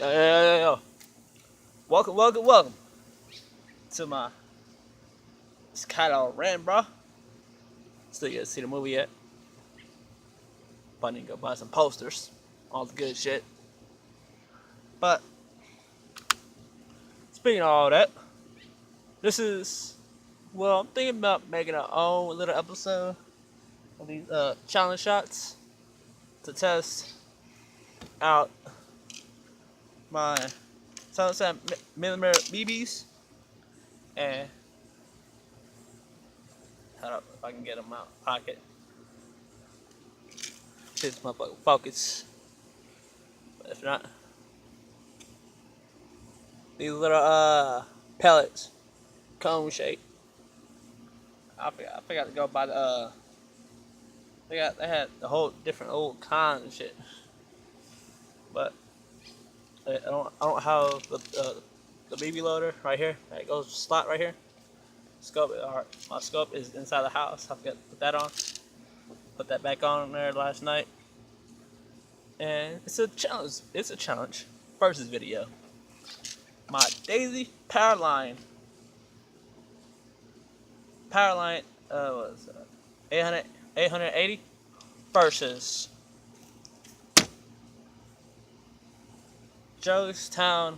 Yo. Welcome to my Kylo Ren, bro. Still yet to see the movie yet. But I need to go buy some posters. All the good shit. But, speaking of all that, this is, I'm thinking about making our own little episode of these challenge shots to test out my 7mm BBs. And, hold up if I can get them out of pocket. This motherfucker focus. But if not, these little pellets, cone shape. I forgot to go buy the they had the whole different old kinds and shit. But I don't have the BB loader right here. It goes slot right here. Scope, my scope is inside the house. I forgot to put that on. Put that back on there last night. And it's a challenge. It's a challenge versus video. My Daisy Powerline, what was it? 880 versus Joestown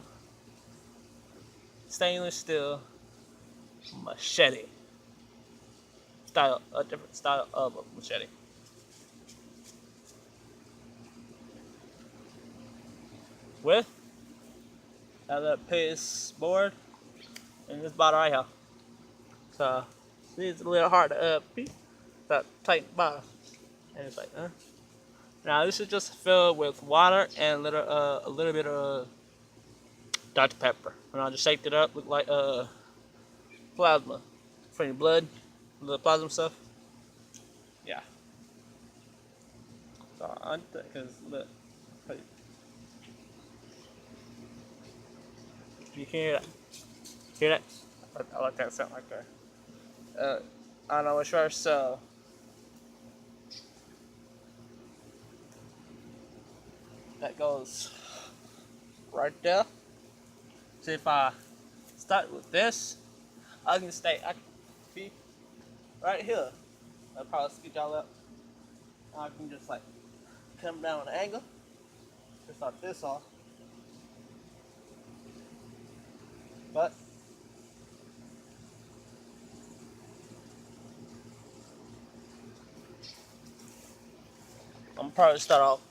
stainless steel machete. A different style of a machete. With another piece board and this bottle right here. So it's a little hard to that tight bottle. And it's like, Now this is just filled with water and a little bit of Dr. Pepper. And I just shaped it up, look like plasma for your blood, the plasma stuff. Yeah. So because look. You can hear that? Hear that? I like that sound right there. I don't know which first, so that goes right there. So if I start with this, I can be right here. I'll probably speed y'all up. I can just like come down an angle. Just start this off. But I'm probably start off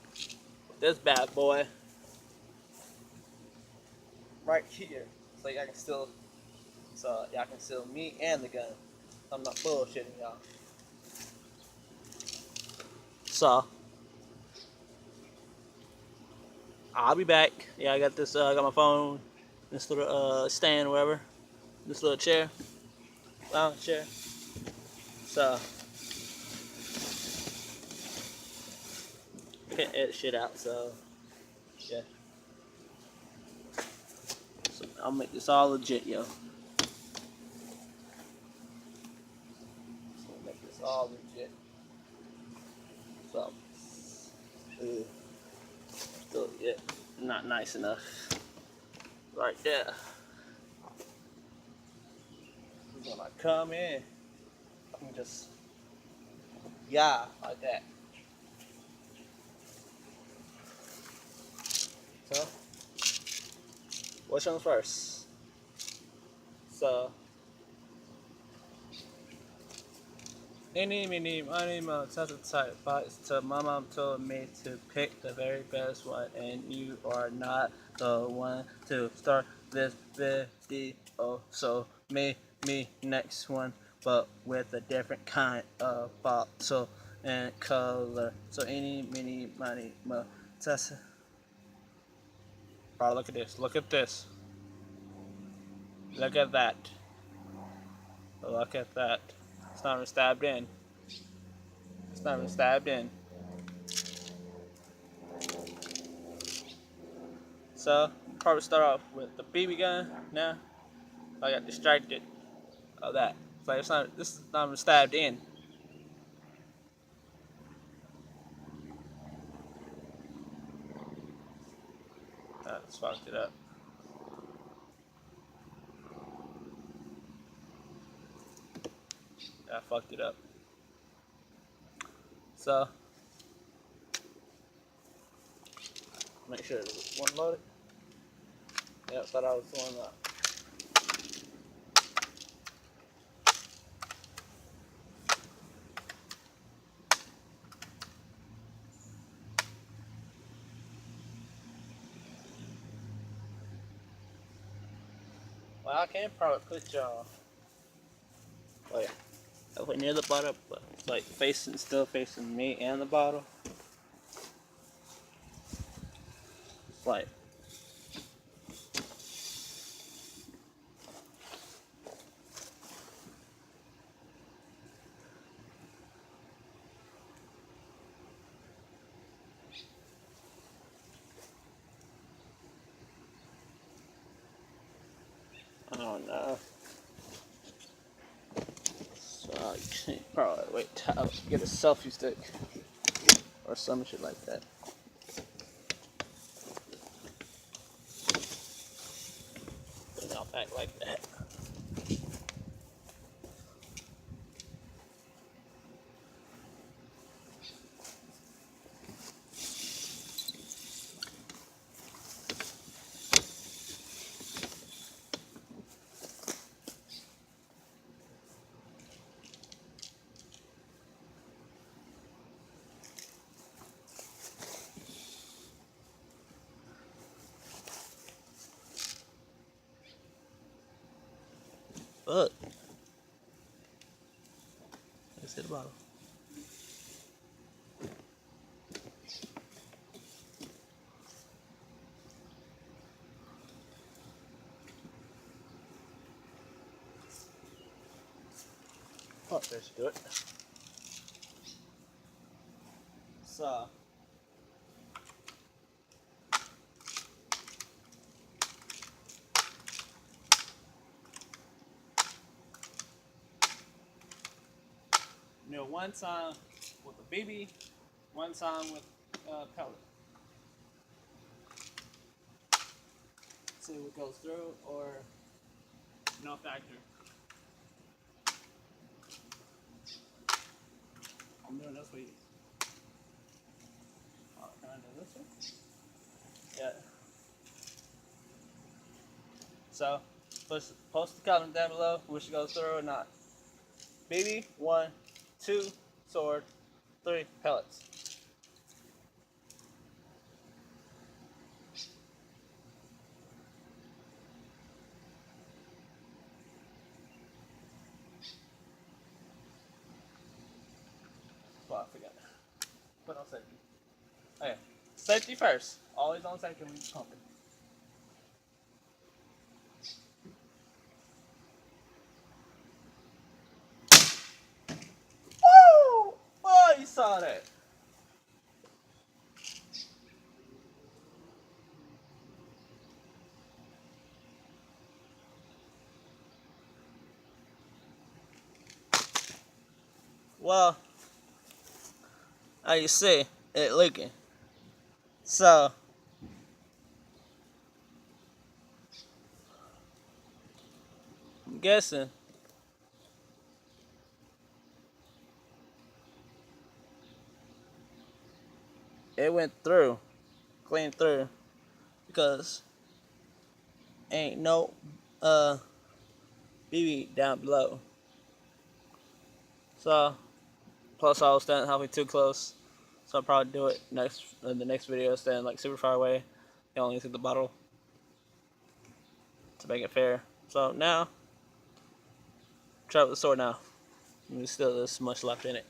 with this bad boy right here, so y'all can still me and the gun. I'm not bullshitting y'all. So I'll be back. Yeah, I got this. I got my phone, this little stand, whatever, this little chair, lounge chair. So can't edit shit out. So yeah. So I'll make this all legit, yo. So make this all legit. So still, yeah, not nice enough. Right there. When I come in, I can just like that. So, which one's first? So, many, type fights till my mom told me to pick the very best one, and you are not the one to start this video. So, me next one, but with a different kind of bottle and color. So, money, tessa. Bro, look at this. Look at this. Look at that. Look at that. It's not even stabbed in. It's not even stabbed in. So, probably start off with the BB gun now. I got distracted of that. So this is not even stabbed in. That's fucked it up. I fucked it up. So, make sure it's one loaded. Yeah, I thought I was the one up. Well, I can probably put y'all like halfway near the bottle, but like still facing me and the bottle. Like, I don't know. So you can probably wait till I get a selfie stick or some shit like that. Put it out back like that. Look. Let's hit the bottle. Oh, there should do it. So, one time with a BB, one time with pellet. See what goes through or no factor. I'm doing this way. Oh, can I do this one? Yeah. So, post the comment down below which goes through or not. BB, 1, 2, sword, 3, pellets. Well, I forgot. Put on safety. Okay, safety first. Always on safety when you're pumping. Woo! Oh, you saw that. Well, as you see, it leaking. So, I'm guessing it went through, clean through, because ain't no BB down below. So, plus I was standing halfway too close, so I'll probably do it in the next video, stand like super far away. You only see the bottle to make it fair. So now, try with the sword now. There's still this much left in it.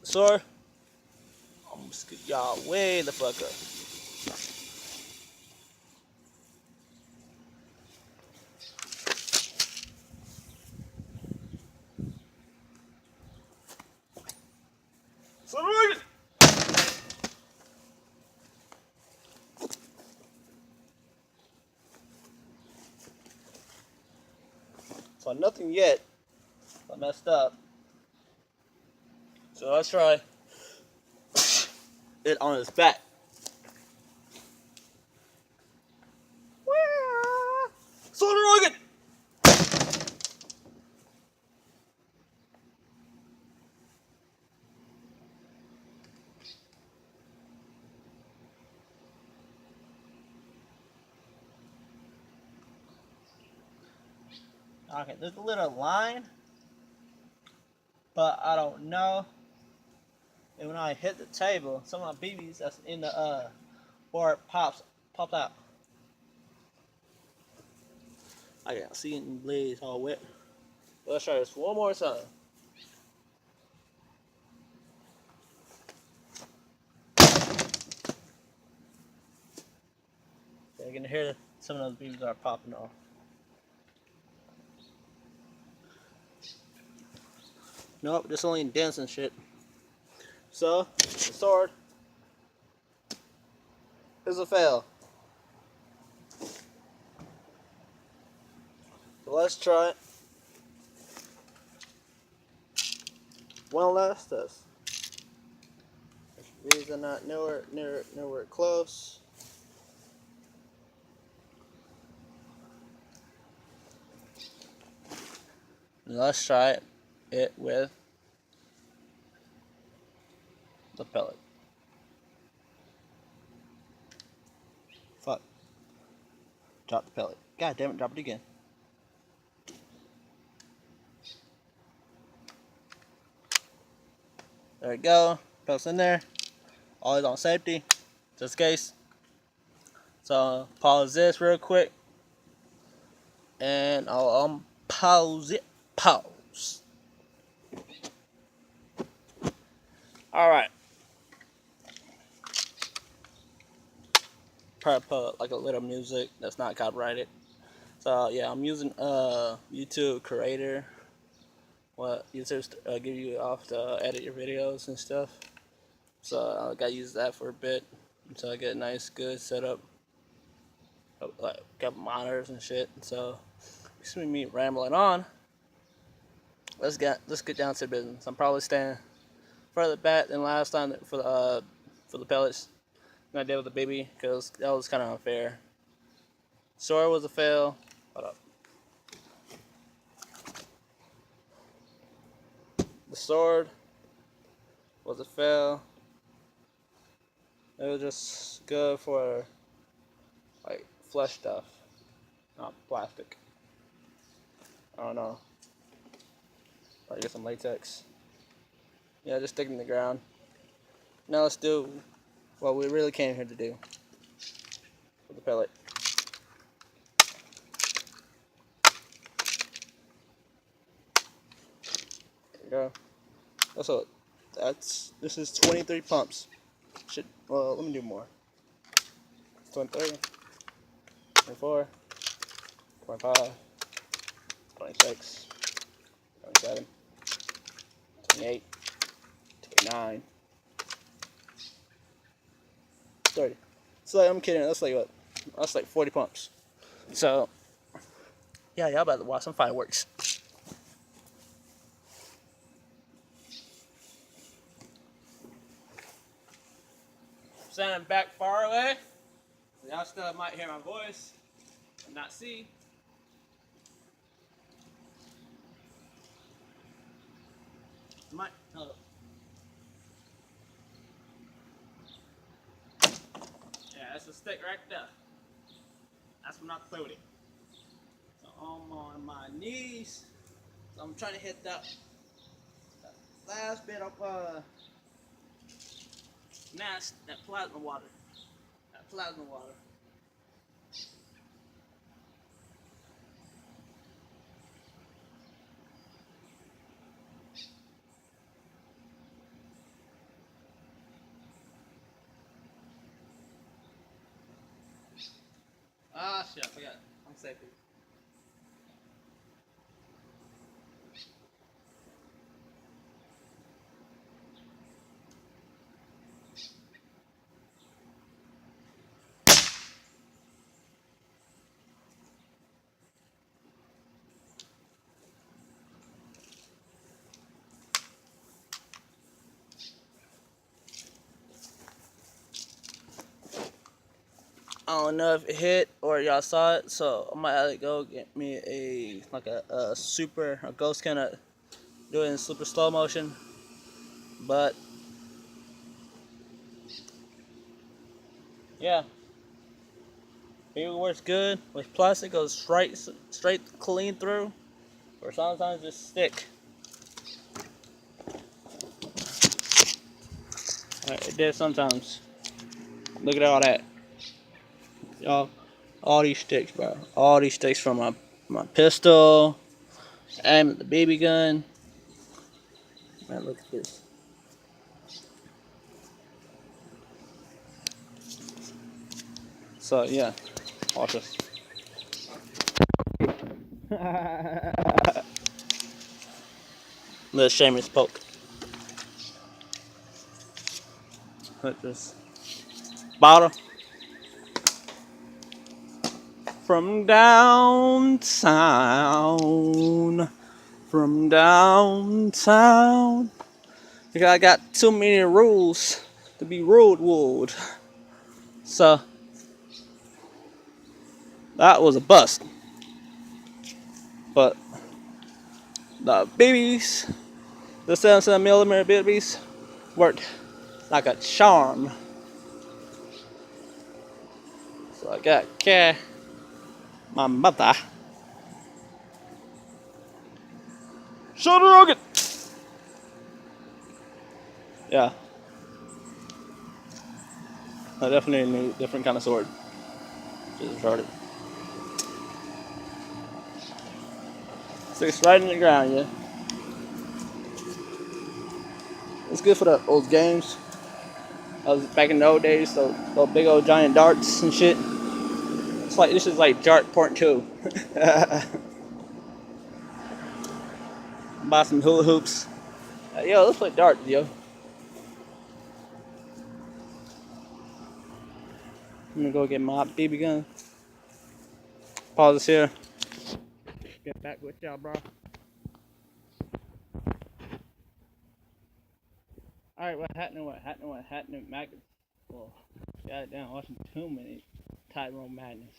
Sword, I'm gonna scoot y'all way the fuck up. Sword! So nothing yet. I messed up. So let's try it on his back. Soldier Rogan! Okay, there's a little line, but I don't know. And when I hit the table, some of my BBs that's in the board popped out. I got see it blades all wet. Let's try this one more time. Yeah, you can hear some of those BBs are popping off. Nope, just only dents and shit. So, the sword is a fail. So let's try it. One last test. These are not nowhere close. Let's try it with the pellet. Fuck. Drop the pellet. God damn it, drop it again. There we go. Pellet's in there. Always on safety. Just in case. So pause this real quick. And I'll unpause it. Pause. Alright. Probably put like a little music that's not copyrighted. So yeah, I'm using YouTube Creator. What YouTube's give you off to edit your videos and stuff. So I gotta use that for a bit until I get a nice good setup. Like a couple monitors and shit. So excuse me rambling on. Let's get down to business. I'm probably staying further back than last time for the pellets than I did with the baby because that was kind of unfair. Sword was a fail. Hold up. The sword was a fail. It was just good for like flesh stuff, not plastic. I don't know. Probably get some latex. Yeah, just stick it in the ground. Now let's do what we really came here to do with the pellet. There we go. This is 23 pumps. Well, let me do more. 23, 24, 25, 26, 27, 28, 29, 30. So like, I'm kidding. That's like what? That's like 40 pumps. So yeah, y'all about to watch some fireworks. Standing back far away. Y'all still might hear my voice and not see. Might. Oh. Yeah, that's a stick right there. That's what not to play with it. So I'm on my knees. So I'm trying to hit that last bit of that plasma water. That plasma water. Ah shit, I forgot. I'm safety. I don't know if it hit or y'all saw it, so I might have to go get me a super ghost kind of do it in super slow motion. But yeah, maybe it works good with plastic, goes straight clean through, or sometimes just stick. It did sometimes. Look at all that, y'all. All these sticks, bro. All these sticks from my pistol, and the BB gun. Man, look at this. So yeah, watch this. Little shameless poke. Look at this bottle from downtown. From downtown. Because I got too many rules to be ruled. So that was a bust. But the BBs, the 7.7mm BBs, worked like a charm. So I got my mother. Shut her rocket! Yeah. I definitely need a different kind of sword. Just retarded. Sticks right in the ground, yeah. It's good for the old games. I was back in the old days, so those big old giant darts and shit. It's like this is like Dart Part 2. Buy some hula hoops. Yo, let's play darts, yo. I'm gonna go get my BB gun. Pause this here. Get back with y'all, bro. Alright, what happened? Maggots. Well, goddamn, watching too many Tyrone Madness.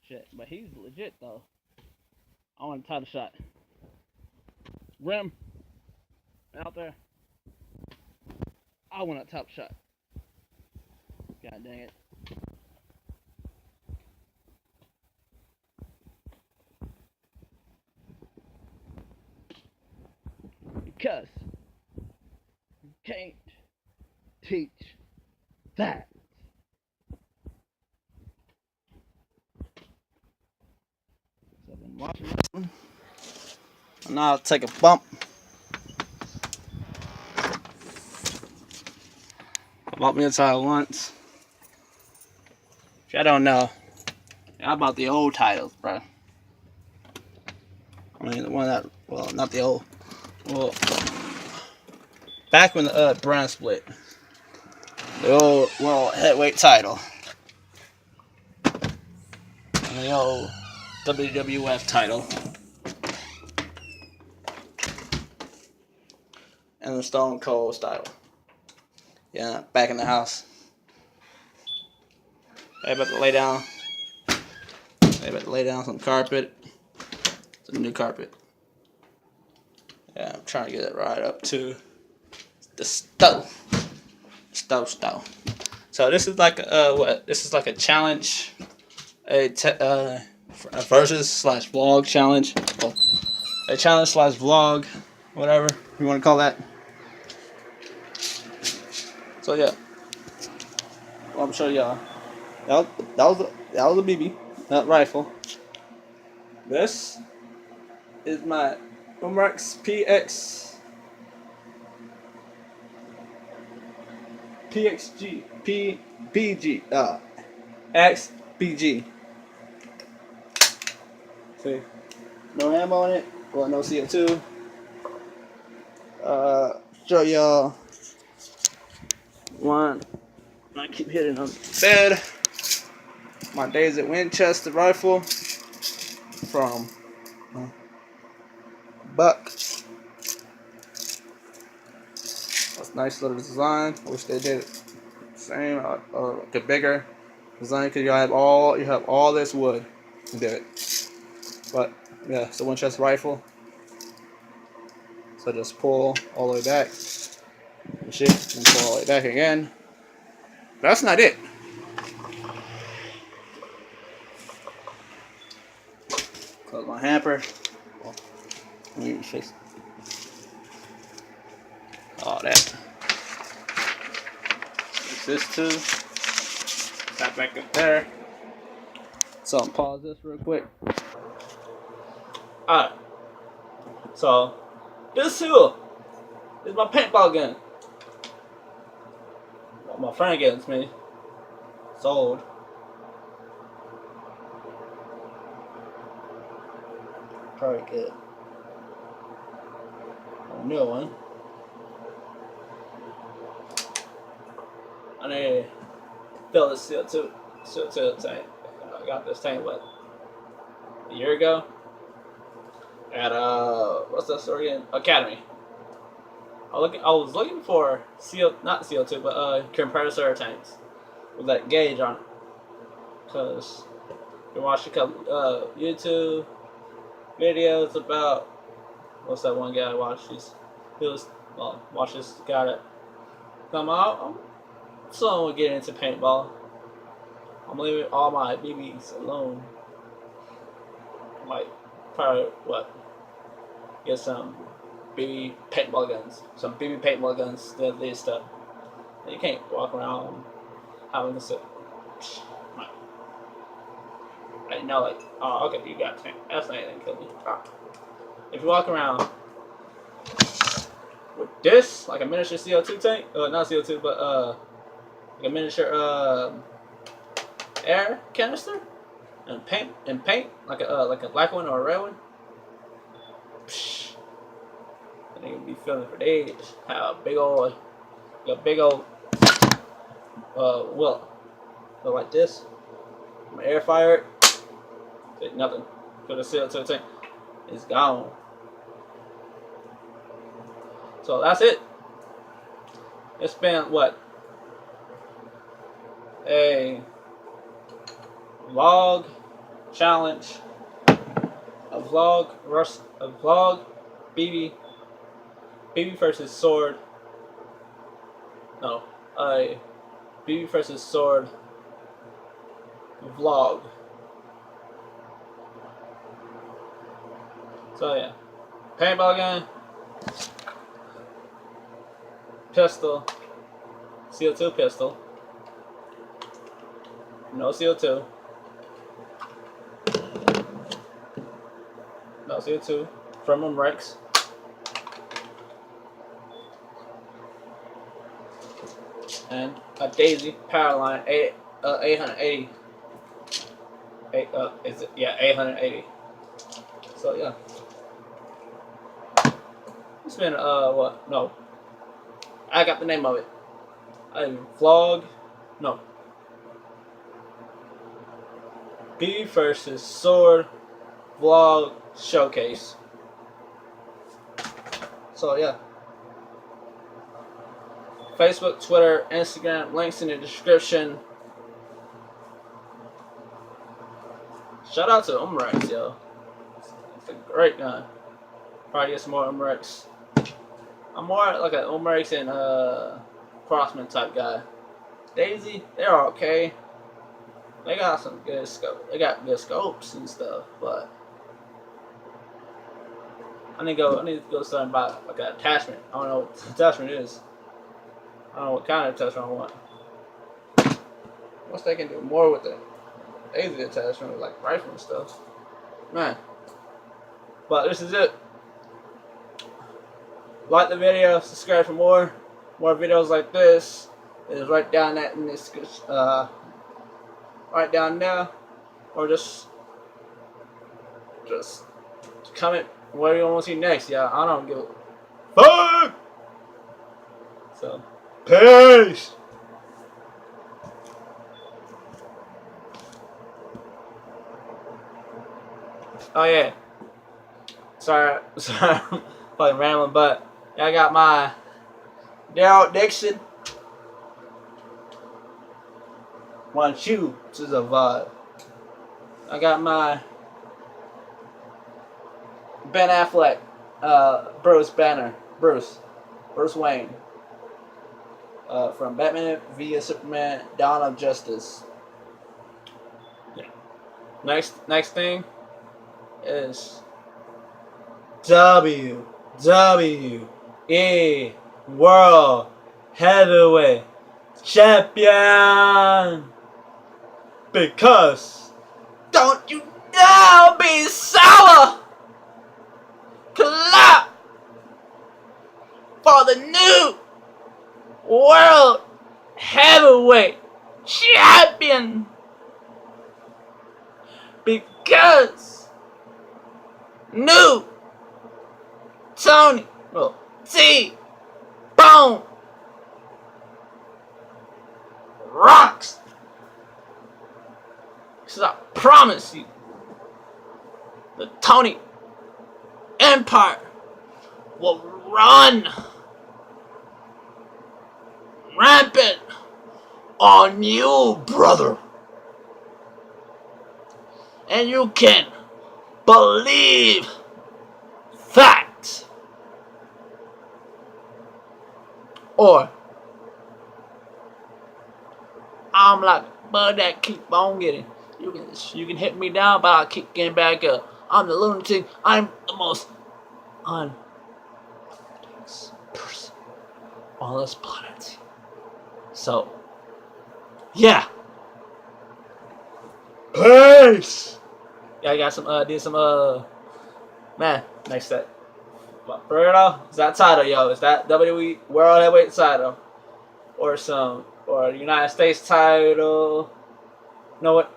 Shit, but he's legit though. I want a title shot. Rim. Out there. I want a top shot. God dang it. Because you can't teach that. So I've been watching this one. And now I'll take a bump. I bought me a title once. If I don't know, I bought the old titles, bro. I mean, the one that, well, not the old. Well, back when the brand split. The old world heavyweight title. And the old WWF title. And the Stone Cold title. Yeah, back in the house. They about to lay down. They about to lay down some carpet. Some new carpet. Yeah, I'm trying to get it right up to the stove. Stove. So this is like what? This is like a challenge, a versus slash vlog challenge. Well, a challenge slash vlog, whatever you want to call that. So yeah, well, I'm showing y'all. That was a BB, that rifle. This is my Umarex XBG. See, no ammo on it, well, no CO2. Show y'all one. I keep hitting on the bed. My days at Winchester rifle from Buck. That's a nice little design. I wish they did it same or bigger. As long as you have all this wood to do it. But yeah, it's a Winchester rifle. So just pull all the way back. And shit, and pull all the way back again. That's not it. Close my hamper. Fix all that. Fix this too. That back up there. So I'll pause this real quick. Alright. So this here is my paintball gun. What my friend gave it to me. Sold. Probably good. A new one. I need to fill this CO2 tank. I got this tank what, a year ago at what's that store again? Academy. I was looking for not CO2 but compressor tanks with that gauge on it. Cause you watch a couple YouTube videos about what's that one guy I watched? Watch this guy that come out. I'm someone get into paintball. I'm leaving all my BBs alone. Like probably get some BB paintball guns, this stuff. You can't walk around having to sit. I know, like, oh, okay, you got tank. That's not anything kill me. If you walk around with this, like a miniature CO2 tank, not CO2, but like a miniature air canister, and paint, like a black one or a red one. Psh, I think you'll be feeling for days. Have a big old wheel, go like this. I'm air fired. Nothing. Put the CO2 tank. It's gone. So that's it. It's been what? A vlog challenge. A vlog BB versus sword. No, a BB versus sword vlog. So yeah, paintball gun, pistol, CO2 pistol, no CO2, from Rex, and a Daisy Powerline 880. Is it? Yeah, 880. So yeah. It's been what? No, I got the name of it. B versus sword vlog showcase. So yeah. Facebook, Twitter, Instagram, links in the description. Shout out to Umrex, yo. It's a great gun. Probably get some more Umrex. I'm more like an Umrex and Crossman type guy. Daisy, they're okay. They got some good scope. They got good scopes and stuff, but I need to go start and buy like an attachment. I don't know what the attachment is. I don't know what kind of attachment I want. Once they can do more with the Daisy attachment, with like rifle and stuff, man. But this is it. Like the video, subscribe for more videos like this. It's right down that in this, right down there, or just comment what you want to see next. Yeah, I don't give a fuck. So, peace. Oh yeah. Sorry, fucking rambling, but I got my Daryl Dixon want you to survive. I got my Ben Affleck, Bruce Wayne, from Batman vs Superman: Dawn of Justice. Yeah. Next thing is WWE World Heavyweight Champion. Because don't you dare be sour. Clap for the new World Heavyweight Champion. Because new Tony T-Bone rocks. Because I promise you, the Tony Empire will run rampant on you, brother. And you can believe facts. Or I'm like bud that keep on getting. You can hit me down, but I'll keep getting back up. I'm the lunatic. I'm the most person on this planet. So, yeah. Peace. Yeah, I got some, man, next step. But for real though, is that title, yo? Is that WWE World Heavyweight title? Or United States title? You know what?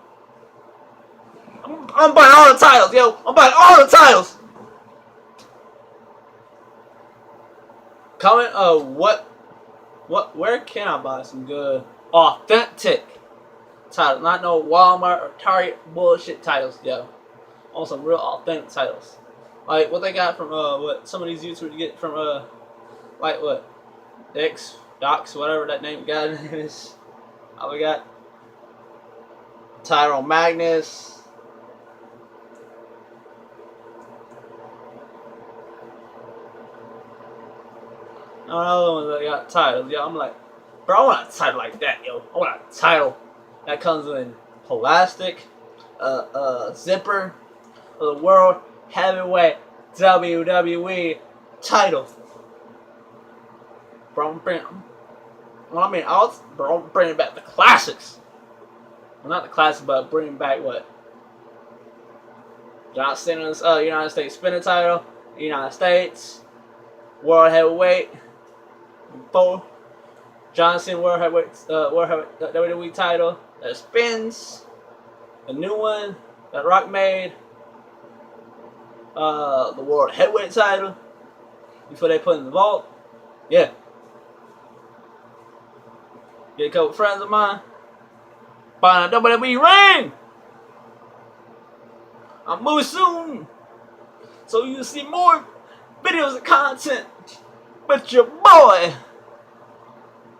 I'm buying all the titles, yo. I'm buying all the titles. Comment, where can I buy some good, authentic titles? Not no Walmart or Target bullshit titles, yo. I want some real authentic titles. Like what they got from, what some of these YouTubers get from, like what? Docs, whatever that name guy is. We got Tyrone Magnus. Another one that got titles. Yeah, I'm like, bro, I want a title like that, yo. I want a title that comes in plastic, zipper, the World Heavyweight WWE title. Bro, I'm bringing back the classics. Well, not the classics, but bringing back what? John Cena's United States spinner title, United States, World Heavyweight. Both John Cena World Heavyweight WWE title that spins, a new one that Rock made, the World Heavyweight title before they put in the vault. Yeah, get a couple friends of mine buying a WWE ring. I'm moving soon, so you'll see more videos and content. But your boy,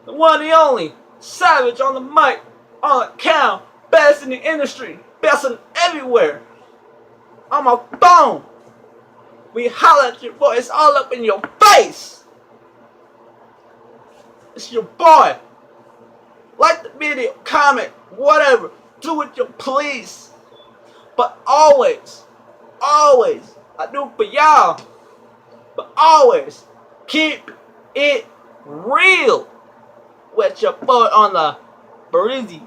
the one and the only, Savage on the mic, on the count, best in the industry, best in everywhere. I'm a phone. We holler at your voice all up in your face. It's your boy. Like the video, comment, whatever. Do what you please. But always, I do for y'all. But always, keep it real with your boy on the Breezy